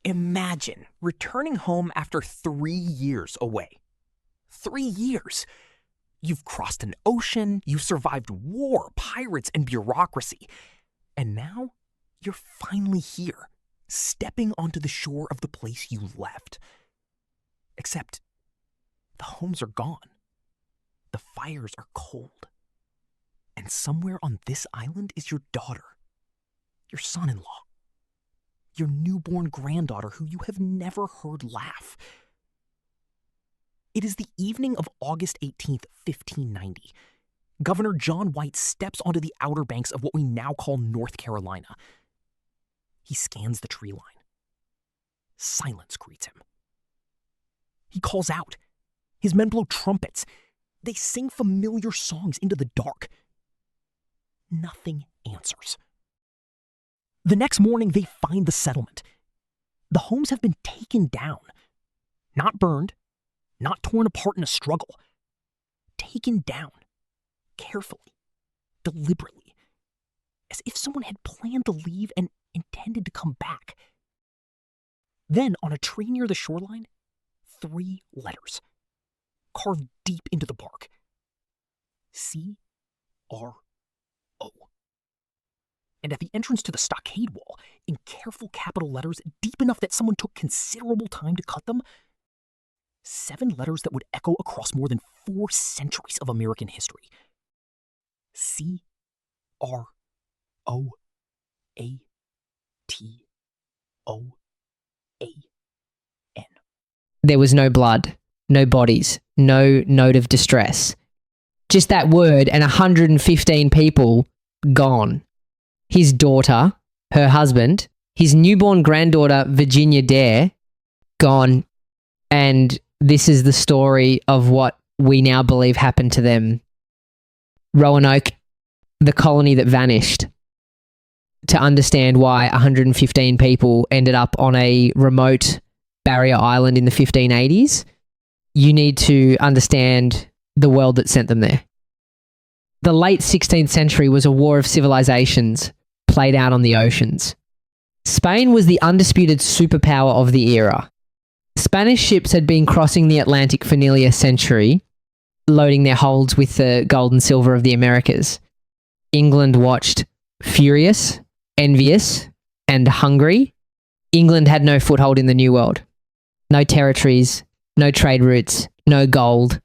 Imagine returning home after 3 years away. 3 years! You've crossed an ocean, you've survived war, pirates, and bureaucracy. And now, you're finally here, stepping onto the shore of the place you left. Except, the homes are gone. The fires are cold. And somewhere on this island is your daughter, your son-in-law, your newborn granddaughter who you have never heard laugh. It is the evening of August 18th, 1590. Governor John White steps onto the outer banks of what we now call North Carolina. He scans the tree line. Silence greets him. He calls out. His men blow trumpets. They sing familiar songs into the dark. Nothing answers. The next morning, they find the settlement. The homes have been taken down. Not burned, not torn apart in a struggle. Taken down. Carefully. Deliberately. As if someone had planned to leave and intended to come back. Then, on a tree near the shoreline, 3 letters. Carved deep into the bark. C-R-O. And at the entrance to the stockade wall, in careful capital letters deep enough that someone took considerable time to cut them, 7 letters that would echo across more than 4 centuries of American history. C-R-O-A-T-O-A-N. There was no blood, no bodies, no note of distress. Just that word and 115 people gone. His daughter, her husband, his newborn granddaughter, Virginia Dare, gone. And this is the story of what we now believe happened to them. Roanoke, the colony that vanished. To understand why 115 people ended up on a remote barrier island in the 1580s, you need to understand the world that sent them there. The late 16th century was a war of civilizations played out on the oceans. Spain was the undisputed superpower of the era. Spanish ships had been crossing the Atlantic for nearly a century, loading their holds with the gold and silver of the Americas. England watched furious, envious, and hungry. England had no foothold in the New World. No territories, no trade routes, no gold.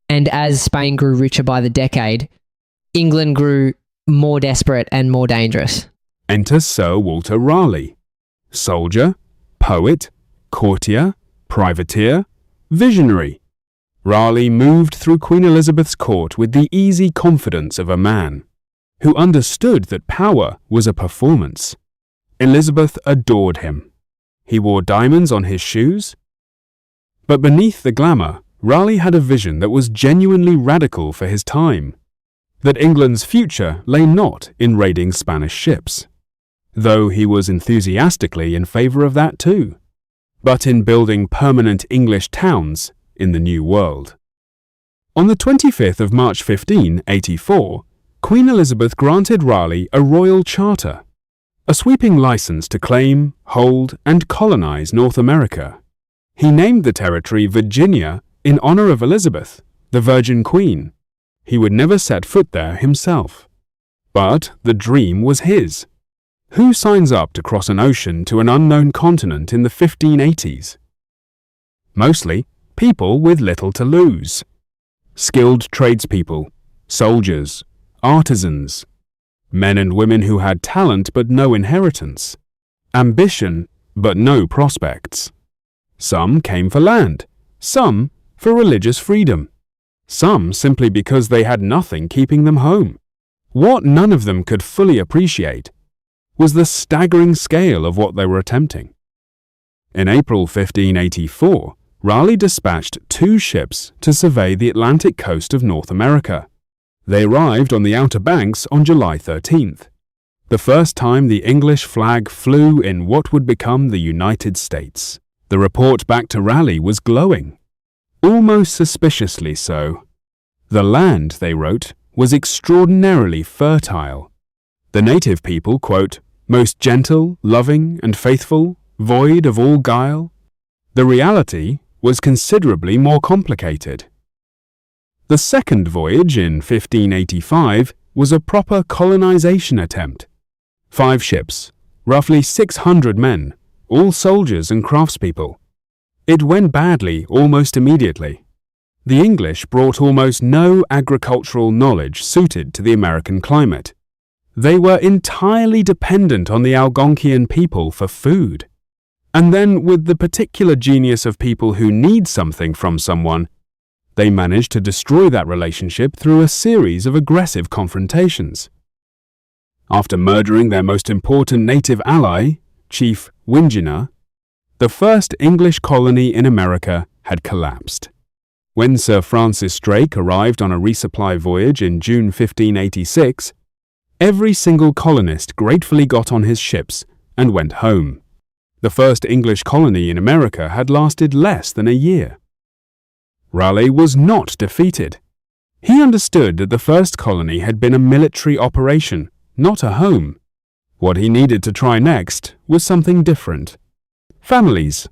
And as Spain grew richer by the decade, England grew more desperate and more dangerous. Enter Sir Walter Raleigh. Soldier, poet, courtier, privateer, visionary. Raleigh moved through Queen Elizabeth's court with the easy confidence of a man who understood that power was a performance. Elizabeth adored him. He wore diamonds on his shoes. But beneath the glamour, Raleigh had a vision that was genuinely radical for his time. That England's future lay not in raiding Spanish ships, though he was enthusiastically in favour of that too, but in building permanent English towns in the New World. On the 25th of March 1584, Queen Elizabeth granted Raleigh a royal charter, a sweeping license to claim, hold, and colonize North America. He named the territory Virginia in honor of Elizabeth, the Virgin Queen. He would never set foot there himself. But the dream was his. Who signs up to cross an ocean to an unknown continent in the 1580s? Mostly people with little to lose. Skilled tradespeople, soldiers, artisans, men and women who had talent but no inheritance, ambition but no prospects. Some came for land, some for religious freedom, some simply because they had nothing keeping them home. What none of them could fully appreciate was the staggering scale of what they were attempting. In April 1584, Raleigh dispatched 2 ships to survey the Atlantic coast of North America. They arrived on the Outer Banks on July 13th, the first time the English flag flew in what would become the United States. The report back to Raleigh was glowing, almost suspiciously so. The land, they wrote, was extraordinarily fertile. The native people, quote, most gentle, loving, and faithful, void of all guile? The reality was considerably more complicated. The second voyage in 1585 was a proper colonization attempt. 5 ships, roughly 600 men, all soldiers and craftspeople. It went badly almost immediately. The English brought almost no agricultural knowledge suited to the American climate. They were entirely dependent on the Algonquian people for food. And then, with the particular genius of people who need something from someone, they managed to destroy that relationship through a series of aggressive confrontations. After murdering their most important native ally, Chief Wingina, the first English colony in America had collapsed. When Sir Francis Drake arrived on a resupply voyage in June 1586, every single colonist gratefully got on his ships and went home. The first English colony in America had lasted less than a year. Raleigh was not defeated. He understood that the first colony had been a military operation, not a home. What he needed to try next was something different. Families.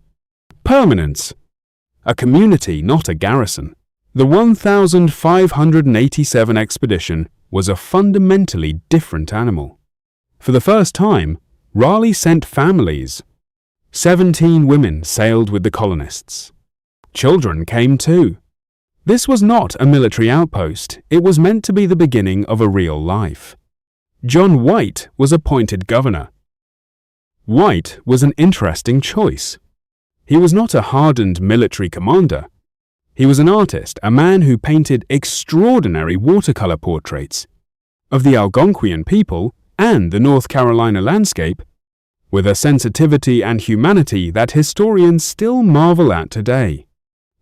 Permanence. A community, not a garrison. The 1587 expedition was a fundamentally different animal. For the first time, Raleigh sent families. 17 women sailed with the colonists. Children came too. This was not a military outpost. It was meant to be the beginning of a real life. John White was appointed governor. White was an interesting choice. He was not a hardened military commander. He was an artist, a man who painted extraordinary watercolor portraits of the Algonquian people and the North Carolina landscape with a sensitivity and humanity that historians still marvel at today.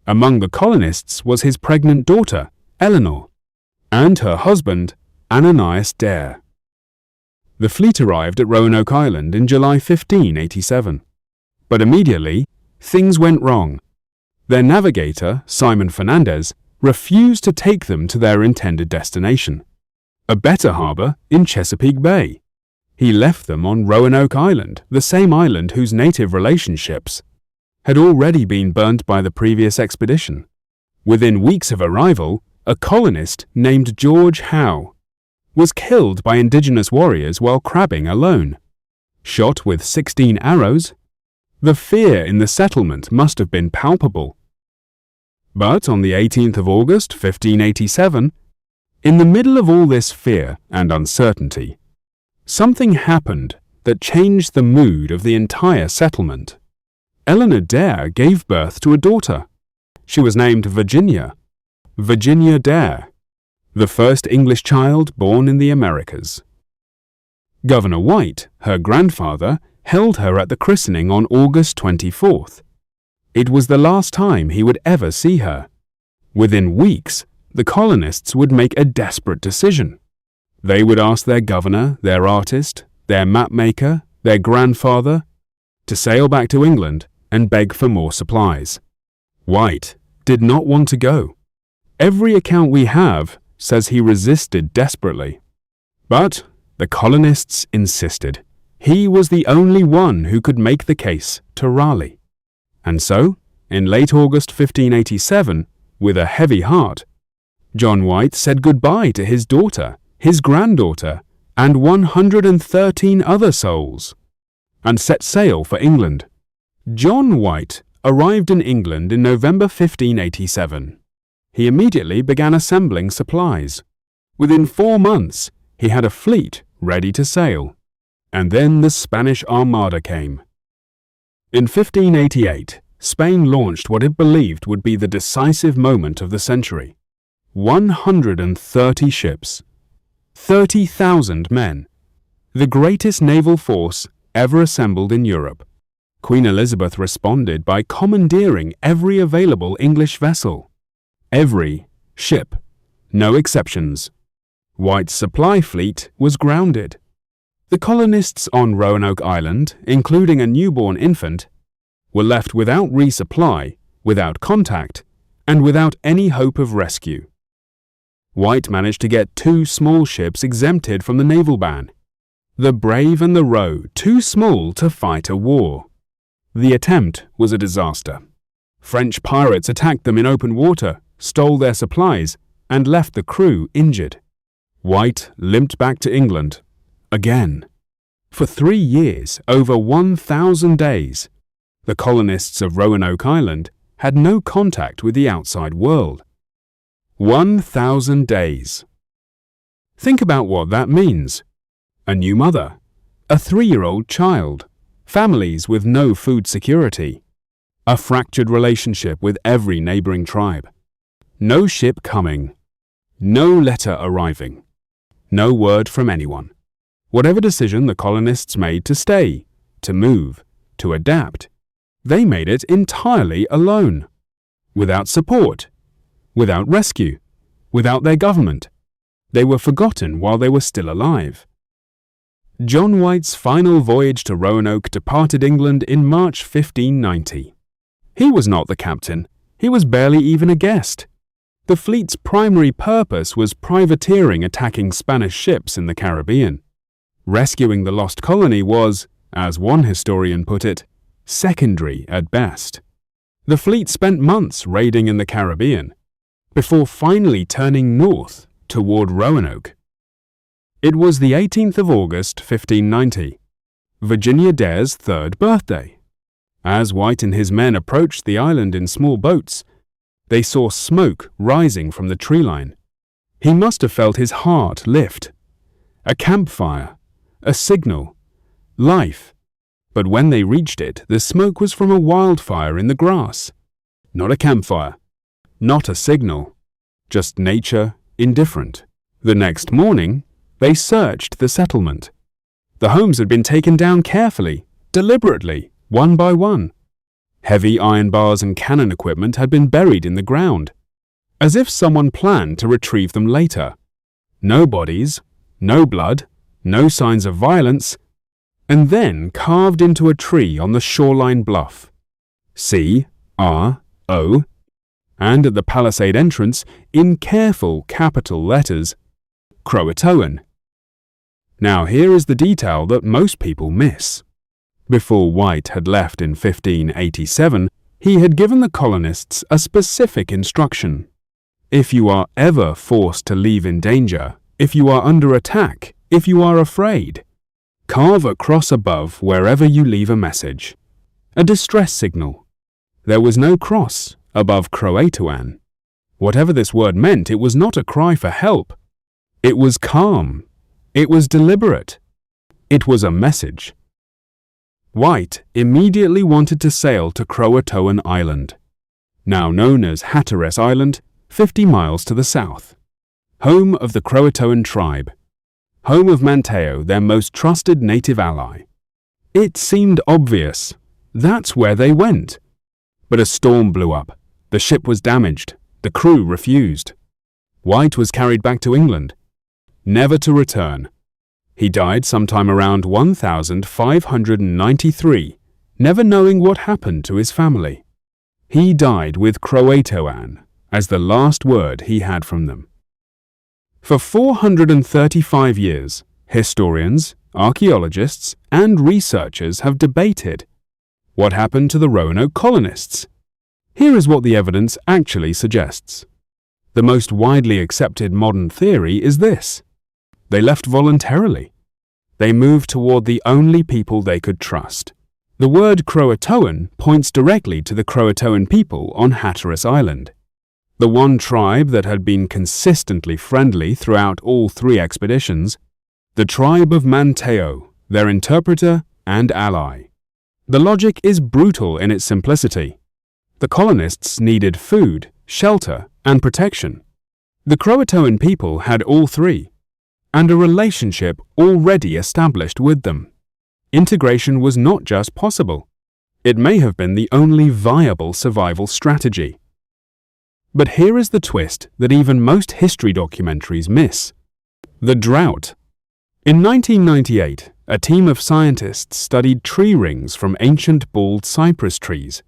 Among the colonists was his pregnant daughter, Eleanor, and her husband, Ananias Dare. The fleet arrived at Roanoke Island in July 1587. But immediately, things went wrong. Their navigator, Simon Fernandez, refused to take them to their intended destination, a better harbor in Chesapeake Bay. He left them on Roanoke Island, the same island whose native relationships had already been burnt by the previous expedition. Within weeks of arrival, a colonist named George Howe was killed by indigenous warriors while crabbing alone. Shot with 16 arrows, the fear in the settlement must have been palpable. But on the 18th of August, 1587, in the middle of all this fear and uncertainty, something happened that changed the mood of the entire settlement. Eleanor Dare gave birth to a daughter. She was named Virginia Dare, the first English child born in the Americas. Governor White, her grandfather, held her at the christening on August 24th. It was the last time he would ever see her. Within weeks, the colonists would make a desperate decision. They would ask their governor, their artist, their mapmaker, their grandfather, to sail back to England and beg for more supplies. White did not want to go. Every account we have says he resisted desperately. But the colonists insisted. He was the only one who could make the case to Raleigh. And so, in late August 1587, with a heavy heart, John White said goodbye to his daughter, his granddaughter, and 113 other souls, and set sail for England. John White arrived in England in November 1587. He immediately began assembling supplies. Within 4 months, he had a fleet ready to sail. And then the Spanish Armada came. In 1588, Spain launched what it believed would be the decisive moment of the century. 130 ships, 30,000 men, the greatest naval force ever assembled in Europe. Queen Elizabeth responded by commandeering every available English vessel. Every ship, no exceptions. White's supply fleet was grounded. The colonists on Roanoke Island, including a newborn infant, were left without resupply, without contact, and without any hope of rescue. White managed to get 2 small ships exempted from the naval ban. The Brave and the Roe, too small to fight a war. The attempt was a disaster. French pirates attacked them in open water, stole their supplies, and left the crew injured. White limped back to England, again. For 3 years, over 1,000 days, the colonists of Roanoke Island had no contact with the outside world. 1,000 days. Think about what that means. A new mother, a 3-year-old child, families with no food security, a fractured relationship with every neighboring tribe, no ship coming, no letter arriving, no word from anyone. Whatever decision the colonists made to stay, to move, to adapt, they made it entirely alone, without support, without rescue, without their government. They were forgotten while they were still alive. John White's final voyage to Roanoke departed England in March 1590. He was not the captain. He was barely even a guest. The fleet's primary purpose was privateering attacking Spanish ships in the Caribbean. Rescuing the lost colony was, as one historian put it, secondary at best. The fleet spent months raiding in the Caribbean, before finally turning north toward Roanoke. It was the 18th of August, 1590, Virginia Dare's 3rd birthday. As White and his men approached the island in small boats, they saw smoke rising from the tree line. He must have felt his heart lift. A campfire, a signal, life. But when they reached it, the smoke was from a wildfire in the grass. Not a campfire, not a signal, just nature indifferent. The next morning, they searched the settlement. The homes had been taken down carefully, deliberately, one by one. Heavy iron bars and cannon equipment had been buried in the ground, as if someone planned to retrieve them later. No bodies, no blood, no signs of violence, and then carved into a tree on the shoreline bluff. C-R-O, and at the palisade entrance, in careful capital letters, CROATOAN. Now here is the detail that most people miss. Before White had left in 1587, he had given the colonists a specific instruction. If you are ever forced to leave in danger, if you are under attack, if you are afraid, carve a cross above wherever you leave a message. A distress signal. There was no cross above CROATOAN. Whatever this word meant, it was not a cry for help. It was calm. It was deliberate. It was a message. White immediately wanted to sail to Croatoan Island, now known as Hatteras Island, 50 miles to the south. Home of the Croatoan tribe. Home of Manteo, their most trusted native ally. It seemed obvious. That's where they went. But a storm blew up. The ship was damaged. The crew refused. White was carried back to England, never to return. He died sometime around 1593, never knowing what happened to his family. He died with CROATOAN as the last word he had from them. For 435 years, historians, archaeologists, and researchers have debated what happened to the Roanoke colonists. Here is what the evidence actually suggests. The most widely accepted modern theory is this. They left voluntarily. They moved toward the only people they could trust. The word Croatoan points directly to the Croatoan people on Hatteras Island, the one tribe that had been consistently friendly throughout all 3 expeditions, the tribe of Manteo, their interpreter and ally. The logic is brutal in its simplicity. The colonists needed food, shelter, and protection. The Croatoan people had all 3, and a relationship already established with them. Integration was not just possible. It may have been the only viable survival strategy. But here is the twist that even most history documentaries miss. The drought. In 1998, a team of scientists studied tree rings from ancient bald cypress trees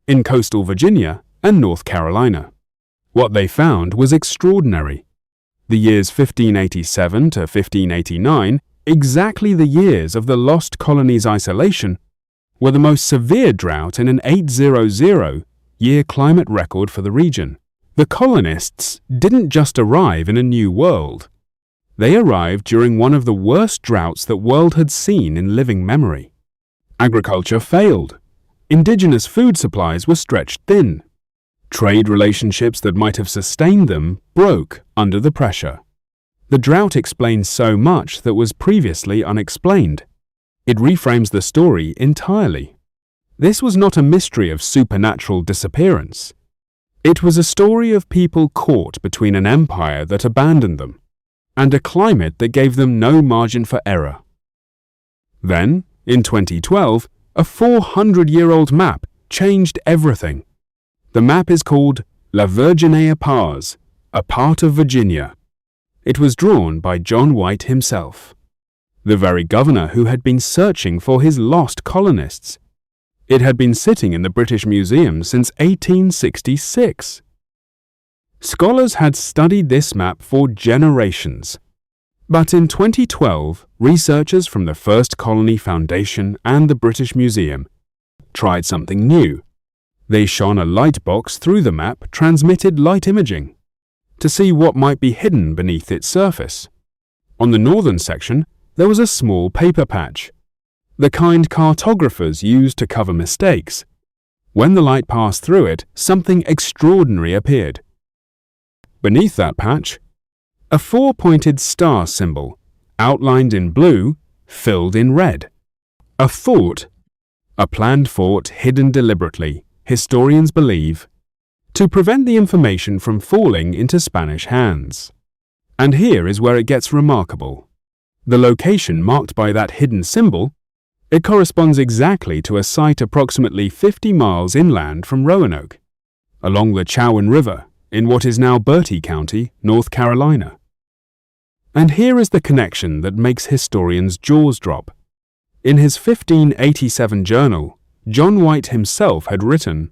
in coastal Virginia and North Carolina. What they found was extraordinary. The years 1587 to 1589, exactly the years of the lost colony's isolation, were the most severe drought in an 800-year climate record for the region. The colonists didn't just arrive in a new world. They arrived during one of the worst droughts the world had seen in living memory. Agriculture failed. Indigenous food supplies were stretched thin. Trade relationships that might have sustained them broke under the pressure. The drought explains so much that was previously unexplained. It reframes the story entirely. This was not a mystery of supernatural disappearance. It was a story of people caught between an empire that abandoned them and a climate that gave them no margin for error. Then, in 2012, a 400-year-old map changed everything. The map is called La Virginia Pars, a part of Virginia. It was drawn by John White himself, the very governor who had been searching for his lost colonists. It had been sitting in the British Museum since 1866. Scholars had studied this map for generations. But in 2012, researchers from the First Colony Foundation and the British Museum tried something new. They shone a light box through the map, transmitted light imaging, to see what might be hidden beneath its surface. On the northern section, there was a small paper patch, the kind cartographers used to cover mistakes. When the light passed through it, something extraordinary appeared. Beneath that patch, a four-pointed star symbol, outlined in blue, filled in red. A fort, a planned fort hidden deliberately, historians believe, to prevent the information from falling into Spanish hands. And here is where it gets remarkable. The location marked by that hidden symbol, it corresponds exactly to a site approximately 50 miles inland from Roanoke, along the Chowan River, in what is now Bertie County, North Carolina. And here is the connection that makes historians' jaws drop. In his 1587 journal, John White himself had written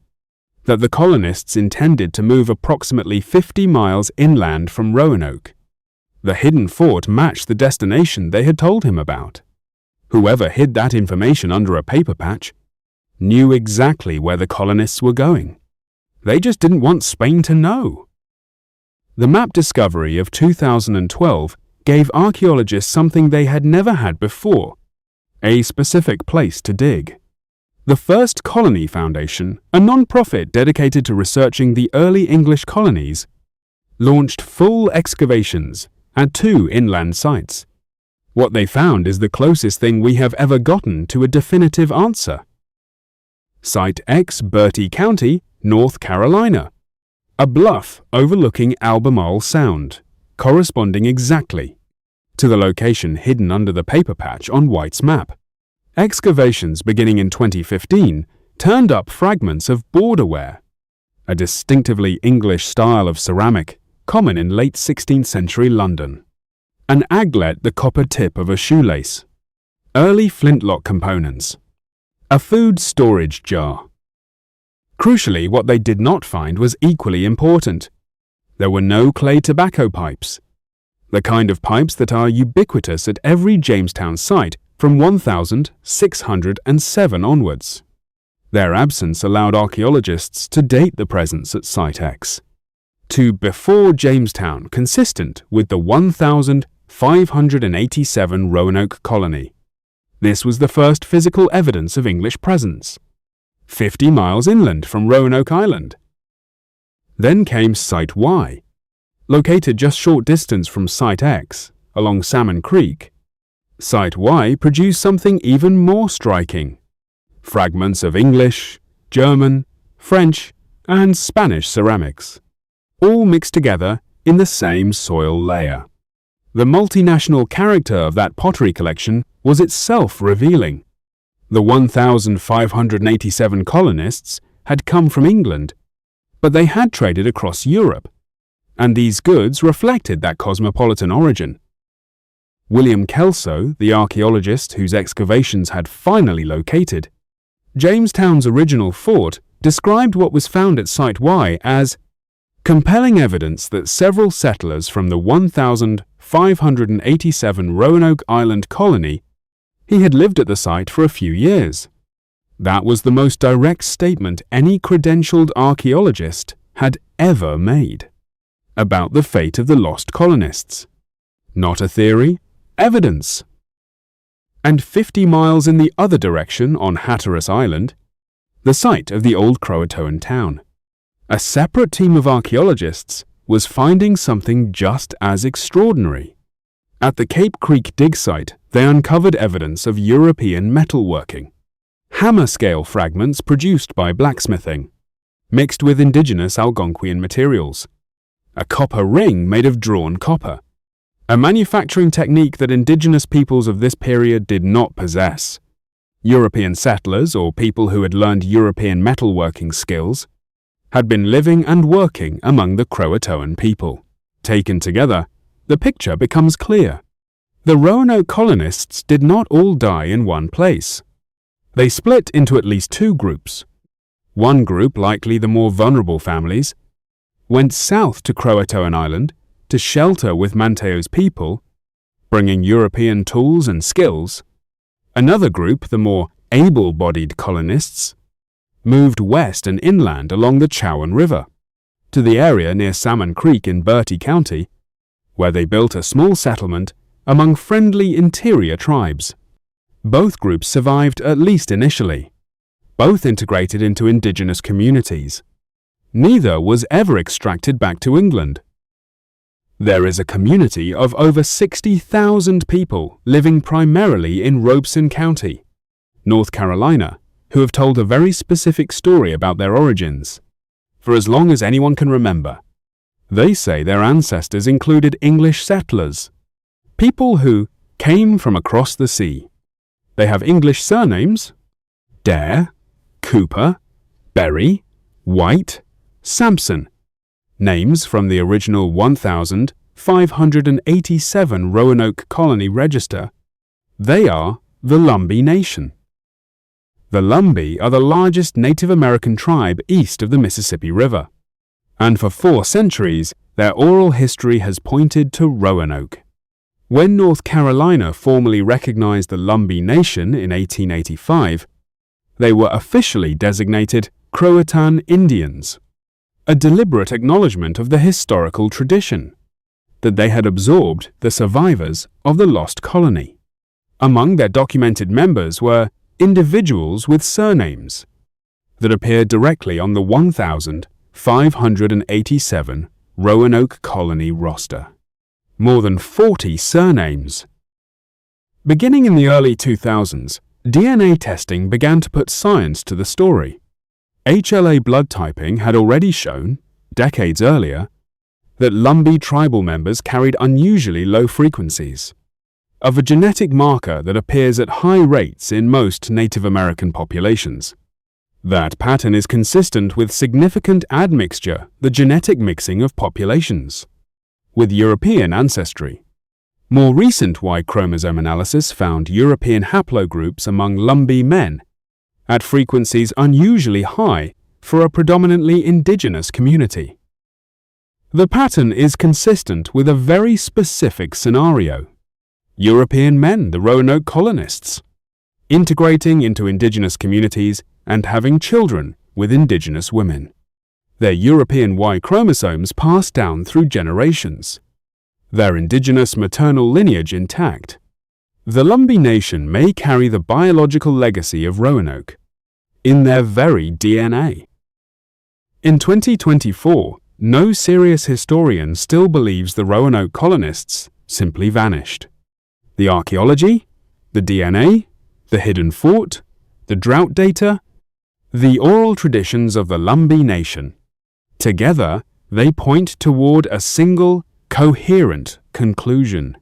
that the colonists intended to move approximately 50 miles inland from Roanoke. The hidden fort matched the destination they had told him about. Whoever hid that information under a paper patch knew exactly where the colonists were going. They just didn't want Spain to know. The map discovery of 2012 gave archaeologists something they had never had before, a specific place to dig. The First Colony Foundation, a non-profit dedicated to researching the early English colonies, launched full excavations at 2 inland sites. What they found is the closest thing we have ever gotten to a definitive answer. Site X, Bertie County, North Carolina. A bluff overlooking Albemarle Sound, corresponding exactly to the location hidden under the paper patch on White's map. Excavations beginning in 2015 turned up fragments of borderware, a distinctively English style of ceramic common in late 16th century London. An aglet, the copper tip of a shoelace. Early flintlock components. A food storage jar. Crucially, what they did not find was equally important. There were no clay tobacco pipes, the kind of pipes that are ubiquitous at every Jamestown site from 1607 onwards. Their absence allowed archaeologists to date the presence at Site X to before Jamestown, consistent with the 1587 Roanoke Colony. This was the first physical evidence of English presence, 50 miles inland from Roanoke Island. Then came Site Y, located just short distance from Site X, along Salmon Creek. Site Y produced something even more striking: fragments of English, German, French, and Spanish ceramics, all mixed together in the same soil layer. The multinational character of that pottery collection was itself revealing. The 1,587 colonists had come from England, but they had traded across Europe, and these goods reflected that cosmopolitan origin. William Kelso, the archaeologist whose excavations had finally located Jamestown's original fort, described what was found at Site Y as compelling evidence that several settlers from the 1587 Roanoke Island colony he had lived at the site for a few years. That was the most direct statement any credentialed archaeologist had ever made about the fate of the lost colonists. Not a theory, evidence. And 50 miles in the other direction on Hatteras Island, the site of the old CROATOAN town, a separate team of archaeologists was finding something just as extraordinary. At the Cape Creek dig site, they uncovered evidence of European metalworking, hammer-scale fragments produced by blacksmithing, mixed with indigenous Algonquian materials, a copper ring made of drawn copper, a manufacturing technique that indigenous peoples of this period did not possess. European settlers, or people who had learned European metalworking skills, had been living and working among the CROATOAN people. Taken together, the picture becomes clear. The Roanoke colonists did not all die in one place. They split into at least two groups. One group, likely the more vulnerable families, went south to CROATOAN Island to shelter with Manteo's people, bringing European tools and skills. Another group, the more able-bodied colonists, moved west and inland along the Chowan River, to the area near Salmon Creek in Bertie County, where they built a small settlement among friendly interior tribes. Both groups survived at least initially. Both integrated into indigenous communities. Neither was ever extracted back to England. There is a community of over 60,000 people living primarily in Robeson County, North Carolina, who have told a very specific story about their origins. For as long as anyone can remember, they say their ancestors included English settlers, people who came from across the sea. They have English surnames: Dare, Cooper, Berry, White, Sampson, names from the original 1,587 Roanoke Colony register. They are the Lumbee Nation. The Lumbee are the largest Native American tribe east of the Mississippi River, and for 4 centuries their oral history has pointed to Roanoke. When North Carolina formally recognized the Lumbee Nation in 1885, they were officially designated Croatan Indians, a deliberate acknowledgement of the historical tradition that they had absorbed the survivors of the lost colony. Among their documented members were individuals with surnames that appeared directly on the 1,587 Roanoke Colony roster. More than 40 surnames. Beginning in the early 2000s, DNA testing began to put science to the story. HLA blood typing had already shown, decades earlier, that Lumbee tribal members carried unusually low frequencies of a genetic marker that appears at high rates in most Native American populations. That pattern is consistent with significant admixture, the genetic mixing of populations, with European ancestry. More recent Y chromosome analysis found European haplogroups among Lumbee men at frequencies unusually high for a predominantly indigenous community. The pattern is consistent with a very specific scenario. European men, the Roanoke colonists, integrating into indigenous communities and having children with indigenous women. Their European Y chromosomes passed down through generations, their indigenous maternal lineage intact. The Lumbee Nation may carry the biological legacy of Roanoke in their very DNA. In 2024, no serious historian still believes the Roanoke colonists simply vanished. The archaeology, the DNA, the hidden fort, the drought data, the oral traditions of the Lumbee Nation. Together, they point toward a single, coherent conclusion.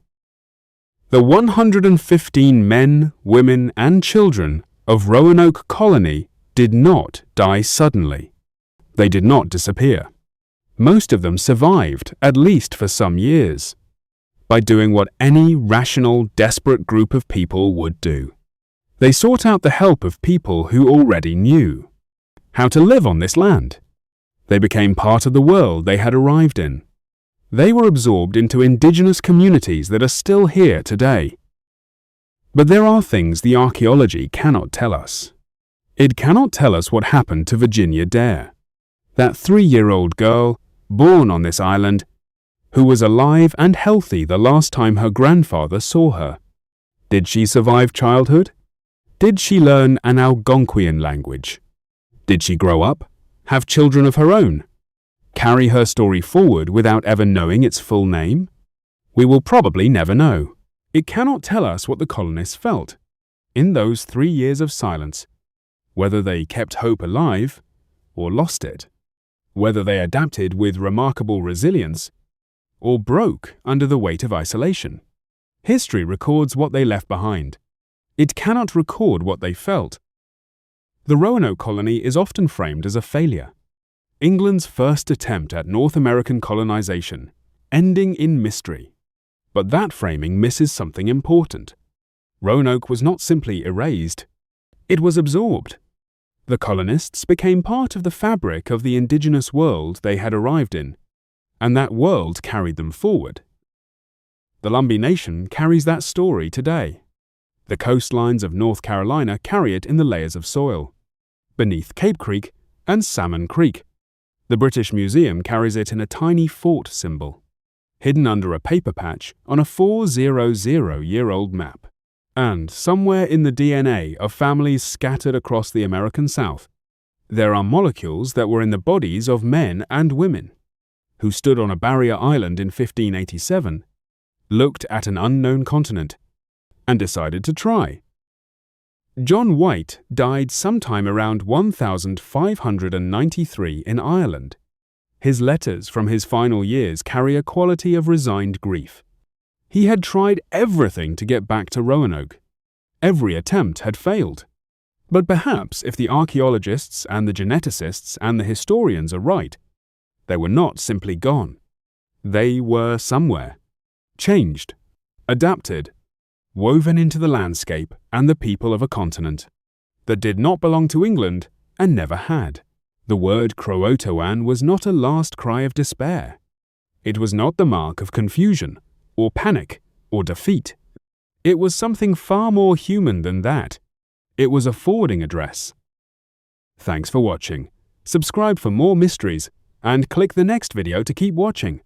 The 115 men, women, and children of Roanoke Colony did not die suddenly. They did not disappear. Most of them survived, at least for some years, by doing what any rational, desperate group of people would do. They sought out the help of people who already knew how to live on this land. They became part of the world they had arrived in. They were absorbed into indigenous communities that are still here today. But there are things the archaeology cannot tell us. It cannot tell us what happened to Virginia Dare, that 3-year-old girl born on this island who was alive and healthy the last time her grandfather saw her. Did she survive childhood? Did she learn an Algonquian language? Did she grow up, have children of her own, carry her story forward without ever knowing its full name? We will probably never know. It cannot tell us what the colonists felt in those 3 years of silence, whether they kept hope alive or lost it, whether they adapted with remarkable resilience or broke under the weight of isolation. History records what they left behind. It cannot record what they felt. The Roanoke Colony is often framed as a failure, England's first attempt at North American colonization, ending in mystery. But that framing misses something important. Roanoke was not simply erased, it was absorbed. The colonists became part of the fabric of the indigenous world they had arrived in, and that world carried them forward. The Lumbee Nation carries that story today. The coastlines of North Carolina carry it in the layers of soil, beneath Cape Creek and Salmon Creek. The British Museum carries it in a tiny fort symbol, hidden under a paper patch on a 400-year-old map. And somewhere in the DNA of families scattered across the American South, there are molecules that were in the bodies of men and women who stood on a barrier island in 1587, looked at an unknown continent, and decided to try. John White died sometime around 1593 in Ireland. His letters from his final years carry a quality of resigned grief. He had tried everything to get back to Roanoke. Every attempt had failed. But perhaps if the archaeologists and the geneticists and the historians are right, they were not simply gone. They were somewhere, changed, adapted, woven into the landscape and the people of a continent that did not belong to England and never had. The word CROATOAN was not a last cry of despair. It was not the mark of confusion, or panic, or defeat. It was something far more human than that. It was a forwarding address. Thanks for watching. Subscribe for more mysteries, and click the next video to keep watching.